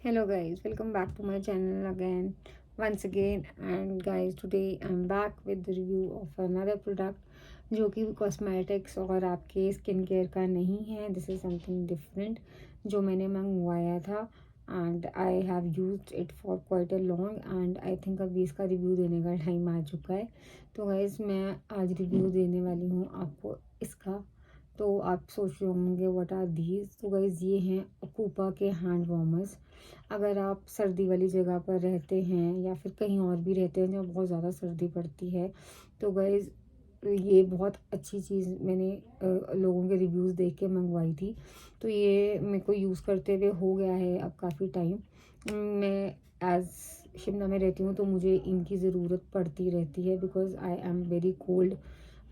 Hello guys, welcome back to my channel again once again. And guys, today I'm back with the review of another product जो कि cosmetics और आपके skin care का नहीं है. This is something different जो मैंने मंगवाया था and I have used it for quite a long and I think अभी इसका रिव्यू देने का टाइम आ चुका है. तो गाइज मैं आज रिव्यू देने वाली हूँ आपको इसका. तो आप सोच रहे होंगे व्हाट आर दीज. तो गाइज ये हैं अकूपा के हैंड वार्मर्स. अगर आप सर्दी वाली जगह पर रहते हैं या फिर कहीं और भी रहते हैं जहाँ बहुत ज़्यादा सर्दी पड़ती है तो गाइज ये बहुत अच्छी चीज़ मैंने लोगों के रिव्यूज़ देख के मंगवाई थी. तो ये मेरे को यूज़ करते हुए हो गया है अब काफ़ी टाइम. मैं एज़ शिमला में रहती हूँ तो मुझे इनकी ज़रूरत पड़ती रहती है because I am very cold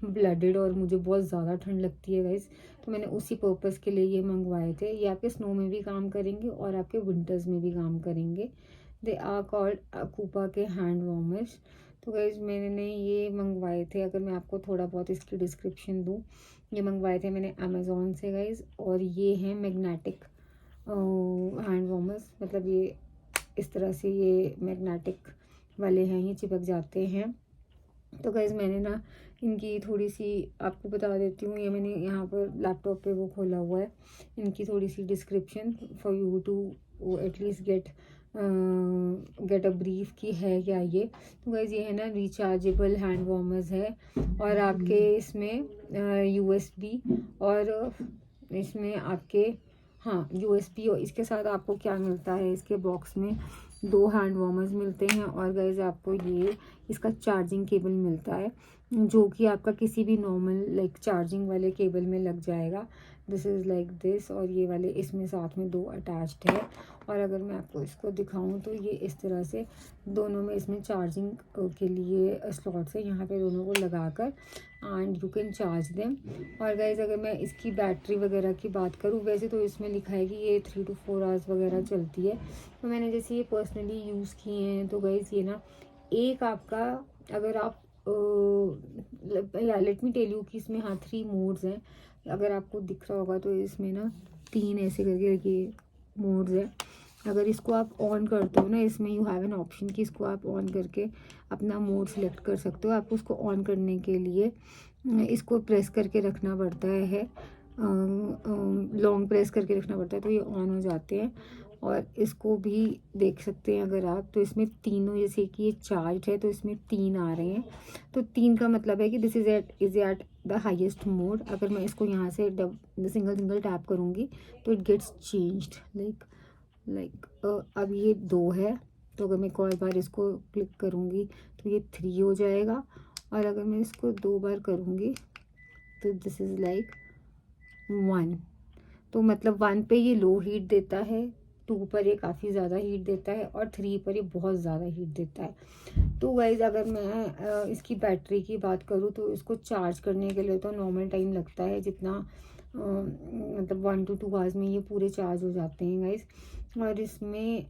blooded और मुझे बहुत ज़्यादा ठंड लगती है गाइस. तो मैंने उसी पर्पज़ के लिए ये मंगवाए थे. ये आपके स्नो में भी काम करेंगे और आपके विंटर्स में भी काम करेंगे. दे आर कॉल्ड अकूपा के हैंड वार्मर्स. तो गाइज मैंने ये मंगवाए थे. अगर मैं आपको थोड़ा बहुत इसकी डिस्क्रिप्शन दूँ, ये मंगवाए थे मैंने अमेज़ोन से गाइज. और ये हैं मैग्नेटिक हैंड वार्मर्स. मतलब ये इस तरह से ये मैग्नेटिक वाले हैं, ये चिपक जाते हैं. तो गाइज़ मैंने ना इनकी थोड़ी सी आपको बता देती हूँ. ये मैंने यहाँ पर लैपटॉप पे वो खोला हुआ है. इनकी थोड़ी सी description for you to at least get a brief की है क्या ये. तो गाइज़ ये है ना रिचार्जेबल हैंड वार्मर्स है और आपके इसमें यूएसबी और इसमें आपके हाँ यूएसबी और इसके साथ आपको क्या मिलता है इसके बॉक्स में 2 हैंड वार्मर्स मिलते हैं. और गाइज आपको ये इसका चार्जिंग केबल मिलता है जो कि आपका किसी भी नॉर्मल लाइक चार्जिंग वाले केबल में लग जाएगा. This is like this. और ये वाले इसमें साथ में 2 अटैच्ड है. और अगर मैं आपको इसको दिखाऊं तो ये इस तरह से दोनों में इसमें चार्जिंग के लिए स्लॉट्स है यहाँ पे दोनों को लगाकर and you can charge them. और गाइज अगर मैं इसकी बैटरी वगैरह की बात करूँ, वैसे तो इसमें लिखा है कि ये 3 to 4 आवर्स वगैरह चलती है. तो मैंने जैसे ये पर्सनली यूज़ किए हैं तो गाइज ये ना एक आपका अगर आप लेट मी टेल यू कि इसमें हाँ 3 मोड्स हैं. अगर आपको दिख रहा होगा तो इसमें ना 3 ऐसे करके देखिए मोड्स है. अगर इसको आप ऑन करते हो ना इसमें यू हैव एन ऑप्शन कि इसको आप ऑन करके अपना मोड सेलेक्ट कर सकते हो. आपको उसको ऑन करने के लिए इसको प्रेस करके रखना पड़ता है. लॉन्ग प्रेस करके रखना पड़ता है तो ये ऑन हो जाते हैं. और इसको भी देख सकते हैं अगर आप तो इसमें तीनों जैसे कि ये चार्ज है तो इसमें 3 आ रहे हैं. तो 3 का मतलब है कि this is at the highest mode. अगर मैं इसको यहाँ से सिंगल टैप करूँगी तो इट गेट्स चेंज्ड लाइक अब ये 2 है. तो अगर मैं एक और बार इसको क्लिक करूँगी तो ये 3 हो जाएगा. और अगर मैं इसको 2 बार करूँगी तो दिस इज़ लाइक 1. तो मतलब 1 पे ये लो हीट देता है, 2 पर ये काफ़ी ज़्यादा हीट देता है और 3 पर ये बहुत ज़्यादा हीट देता है. तो गाइज़ अगर मैं इसकी बैटरी की बात करूँ तो इसको चार्ज करने के लिए तो नॉर्मल टाइम लगता है जितना मतलब 1 to 2 आवर्स में ये पूरे चार्ज हो जाते हैं गाइज़. और इसमें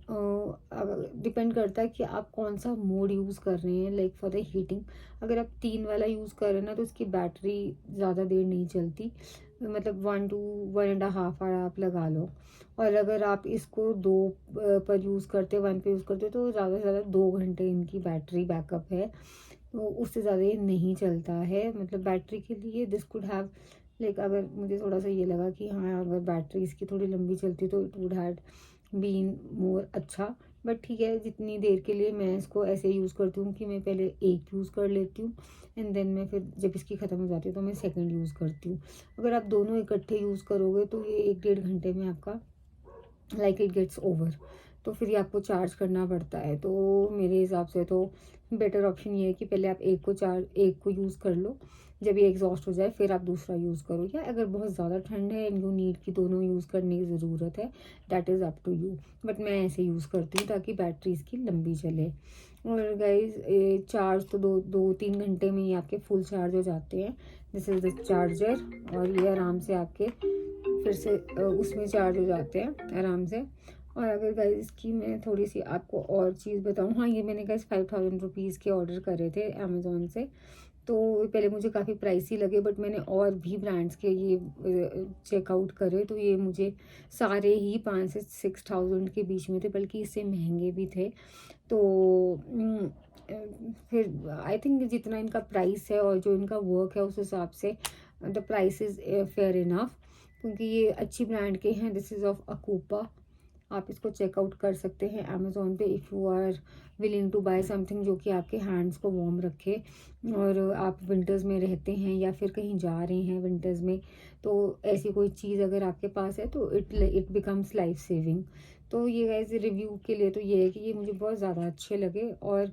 डिपेंड करता है कि आप कौन सा मोड यूज़ कर रहे हैं लाइक फॉर द हीटिंग. अगर आप 3 वाला यूज़ कर रहे हैं ना तो इसकी बैटरी ज़्यादा देर नहीं चलती. मतलब 1 to 1.5 आवर आप लगा लो. और अगर आप इसको 2 पर यूज़ करते 1 पे यूज़ करते तो ज़्यादा से ज़्यादा 2 घंटे इनकी बैटरी बैकअप है. तो उससे ज़्यादा ये नहीं चलता है. मतलब बैटरी के लिए दिस कुड हैव लाइक अगर मुझे थोड़ा सा ये लगा कि हाँ अगर बैटरी इसकी थोड़ी लंबी चलती तो it would had been more अच्छा. बट ठीक है जितनी देर के लिए मैं इसको ऐसे यूज़ करती हूँ कि मैं पहले एक यूज़ कर लेती हूँ एंड देन मैं फिर जब इसकी ख़त्म हो जाती है तो मैं सेकंड यूज़ करती हूँ. अगर आप दोनों इकट्ठे यूज़ करोगे तो ये 1-1.5 घंटे में आपका लाइक इट गेट्स ओवर. तो फिर ये आपको चार्ज करना पड़ता है. तो मेरे हिसाब से तो बेटर ऑप्शन ये है कि पहले आप एक को यूज़ कर लो. जब ये एग्जॉस्ट हो जाए फिर आप दूसरा यूज़ करो. या अगर बहुत ज़्यादा ठंड है एंड यू नीड की दोनों यूज़ करने की ज़रूरत है that is up to you. But मैं ऐसे यूज़ करती हूँ ताकि बैटरी इसकी लंबी चले. और गाइज चार्ज तो 2-3 घंटे में ही आपके फुल चार्ज हो जाते हैं. This is the charger. और ये आराम से आपके फिर से उसमें चार्ज हो जाते हैं आराम से. और अगर गाइस इसकी मैं थोड़ी सी आपको और चीज़ बताऊँ, हाँ ये मैंने गाइस 5000 रुपीज़ के ऑर्डर करे थे अमेज़ोन से. तो पहले मुझे काफ़ी प्राइसी लगे, बट मैंने और भी ब्रांड्स के ये चेकआउट करे तो ये मुझे सारे ही 5 से 6,000 के बीच में थे, बल्कि इससे महंगे भी थे। तो फिर आई थिंक जितना इनका प्राइस है और जो इनका वर्क है उस हिसाब से the price is fair enough, क्योंकि ये अच्छी ब्रांड के हैं। दिस इज़ ऑफ अकूपा। आप इसको चेकआउट कर सकते हैं अमेज़ॉन पे if you are willing to buy something जो कि आपके हैंड्स को वार्म रखे, और आप विंटर्स में रहते हैं या फिर कहीं जा रहे हैं विंटर्स में, तो ऐसी कोई चीज़ अगर आपके पास है तो इट बिकम्स लाइफ सेविंग। तो ये गाइस रिव्यू के लिए तो ये है कि ये मुझे बहुत ज़्यादा अच्छे लगे, और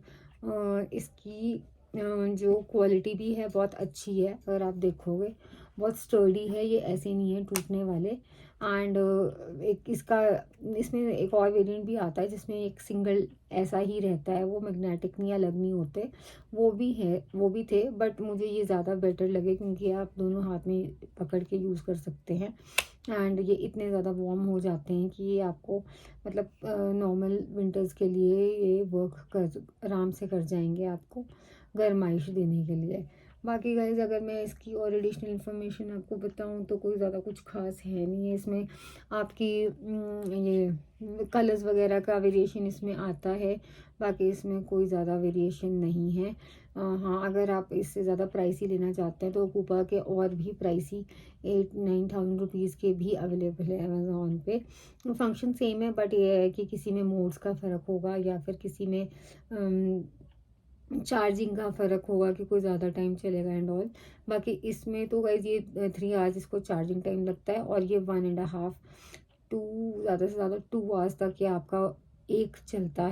इसकी जो क्वालिटी भी है बहुत अच्छी है। अगर आप देखोगे बहुत स्टर्डी है, ये ऐसे नहीं है टूटने वाले। एंड एक इसमें एक और वेरिएंट भी आता है जिसमें एक सिंगल ऐसा ही रहता है, वो मैग्नेटिक नहीं, अलग नहीं होते, वो भी है, वो भी थे, बट मुझे ये ज़्यादा बेटर लगे क्योंकि आप दोनों हाथ में पकड़ के यूज़ कर सकते हैं। एंड ये इतने ज़्यादा वार्म हो जाते हैं कि ये आपको मतलब नॉर्मल विंटर्स के लिए ये वर्क कर आराम से कर जाएंगे आपको गर्माइश देने के लिए। बाकी गाइज़ अगर मैं इसकी और एडिशनल इन्फॉर्मेशन आपको बताऊं तो कोई ज़्यादा कुछ खास है नहीं है इसमें। आपकी ये कलर्स वगैरह का वेरिएशन इसमें आता है, बाकी इसमें कोई ज़्यादा वेरिएशन नहीं है। हाँ, अगर आप इससे ज़्यादा प्राइसी लेना चाहते हैं तो कूपा के और भी प्राइसी 8-9,000 रुपीज़ के भी अवेलेबल है अमेज़ॉन पे। फंक्शन सेम है, बट ये है कि किसी में मोड्स का फ़र्क होगा या फिर किसी में चार्जिंग का फ़र्क होगा कि कोई ज़्यादा टाइम चलेगा एंड ऑल। बाकी इसमें तो गाइज़ ये 3 आवर्स इसको चार्जिंग टाइम लगता है, और ये 1.5 टू ज़्यादा से ज़्यादा 2 आवर्स तक ये आपका एक चलता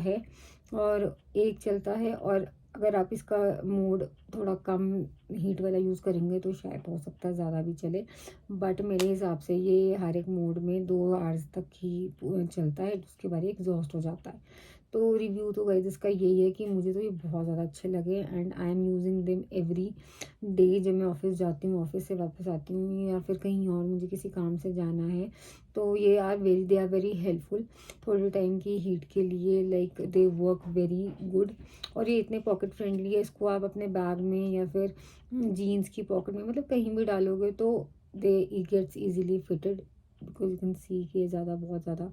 है, और अगर आप इसका मोड थोड़ा कम हीट वाला यूज़ करेंगे तो शायद हो सकता है ज़्यादा भी चले, बट मेरे हिसाब से ये हर एक मोड में 2 आवर्स तक ही चलता है, उसके बाद एग्जॉस्ट हो जाता है। तो रिव्यू तो गाइस इसका यही है कि मुझे तो ये बहुत ज़्यादा अच्छे लगे, and I am using them every day. जब मैं ऑफिस जाती हूँ, ऑफिस से वापस आती हूँ, या फिर कहीं और मुझे किसी काम से जाना है, तो ये दे आर वेरी हेल्पफुल थोड़े टाइम की हीट के लिए। Like they work very good, और ये इतने पॉकेट फ्रेंडली है, इसको आप अपने बैग में या फिर जीन्स की पॉकेट में मतलब कहीं भी डालोगे तो they it gets easily fitted, because you can see कि ये बहुत ज़्यादा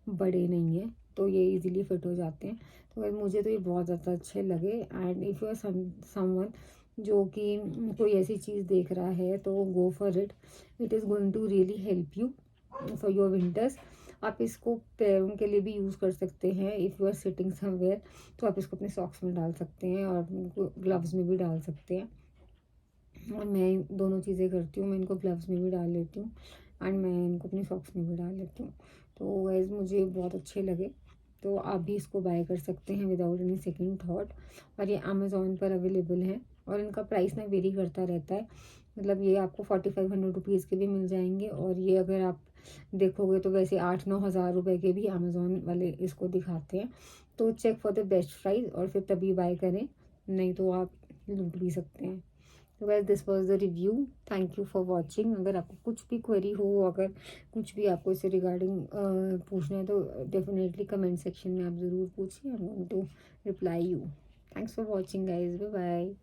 बड़े नहीं है, तो ये इजीली फिट हो जाते हैं। तो गाइस मुझे तो ये बहुत ज़्यादा अच्छे लगे, and if you are someone जो कि कोई ऐसी चीज़ देख रहा है तो go for it. It is going to really help you for your winters. आप इसको पैरों के लिए भी यूज़ कर सकते हैं। If you are sitting somewhere तो आप इसको अपने सॉक्स में डाल सकते हैं, और ग्लव्स में भी डाल सकते हैं। और मैं दोनों चीज़ें करती हूँ, मैं इनको ग्लव्स में भी डाल लेती हूँ, एंड मैं इनको अपने सॉक्स में भी डाल लेती हूँ। तो गाइस मुझे बहुत अच्छे लगे, तो आप भी इसको बाय कर सकते हैं विदाउट एनी सेकंड थॉट। और ये अमेज़ॉन पर अवेलेबल है, और इनका प्राइस ना वेरी करता रहता है, मतलब ये आपको 4,500 रुपीज़ के भी मिल जाएंगे, और ये अगर आप देखोगे तो वैसे 8-9 हज़ार रुपये के भी अमेज़ॉन वाले इसको दिखाते हैं। तो check for the best price और फिर तभी बाय करें, नहीं तो आप लूट भी सकते हैं। तो guys this was the review, thank you for watching. अगर आपको कुछ भी क्वेरी हो, अगर कुछ भी आपको इससे रिगार्डिंग पूछना है तो डेफिनेटली कमेंट सेक्शन में आप ज़रूर पूछिए, I am going to reply you. Thanks for watching guys, bye bye.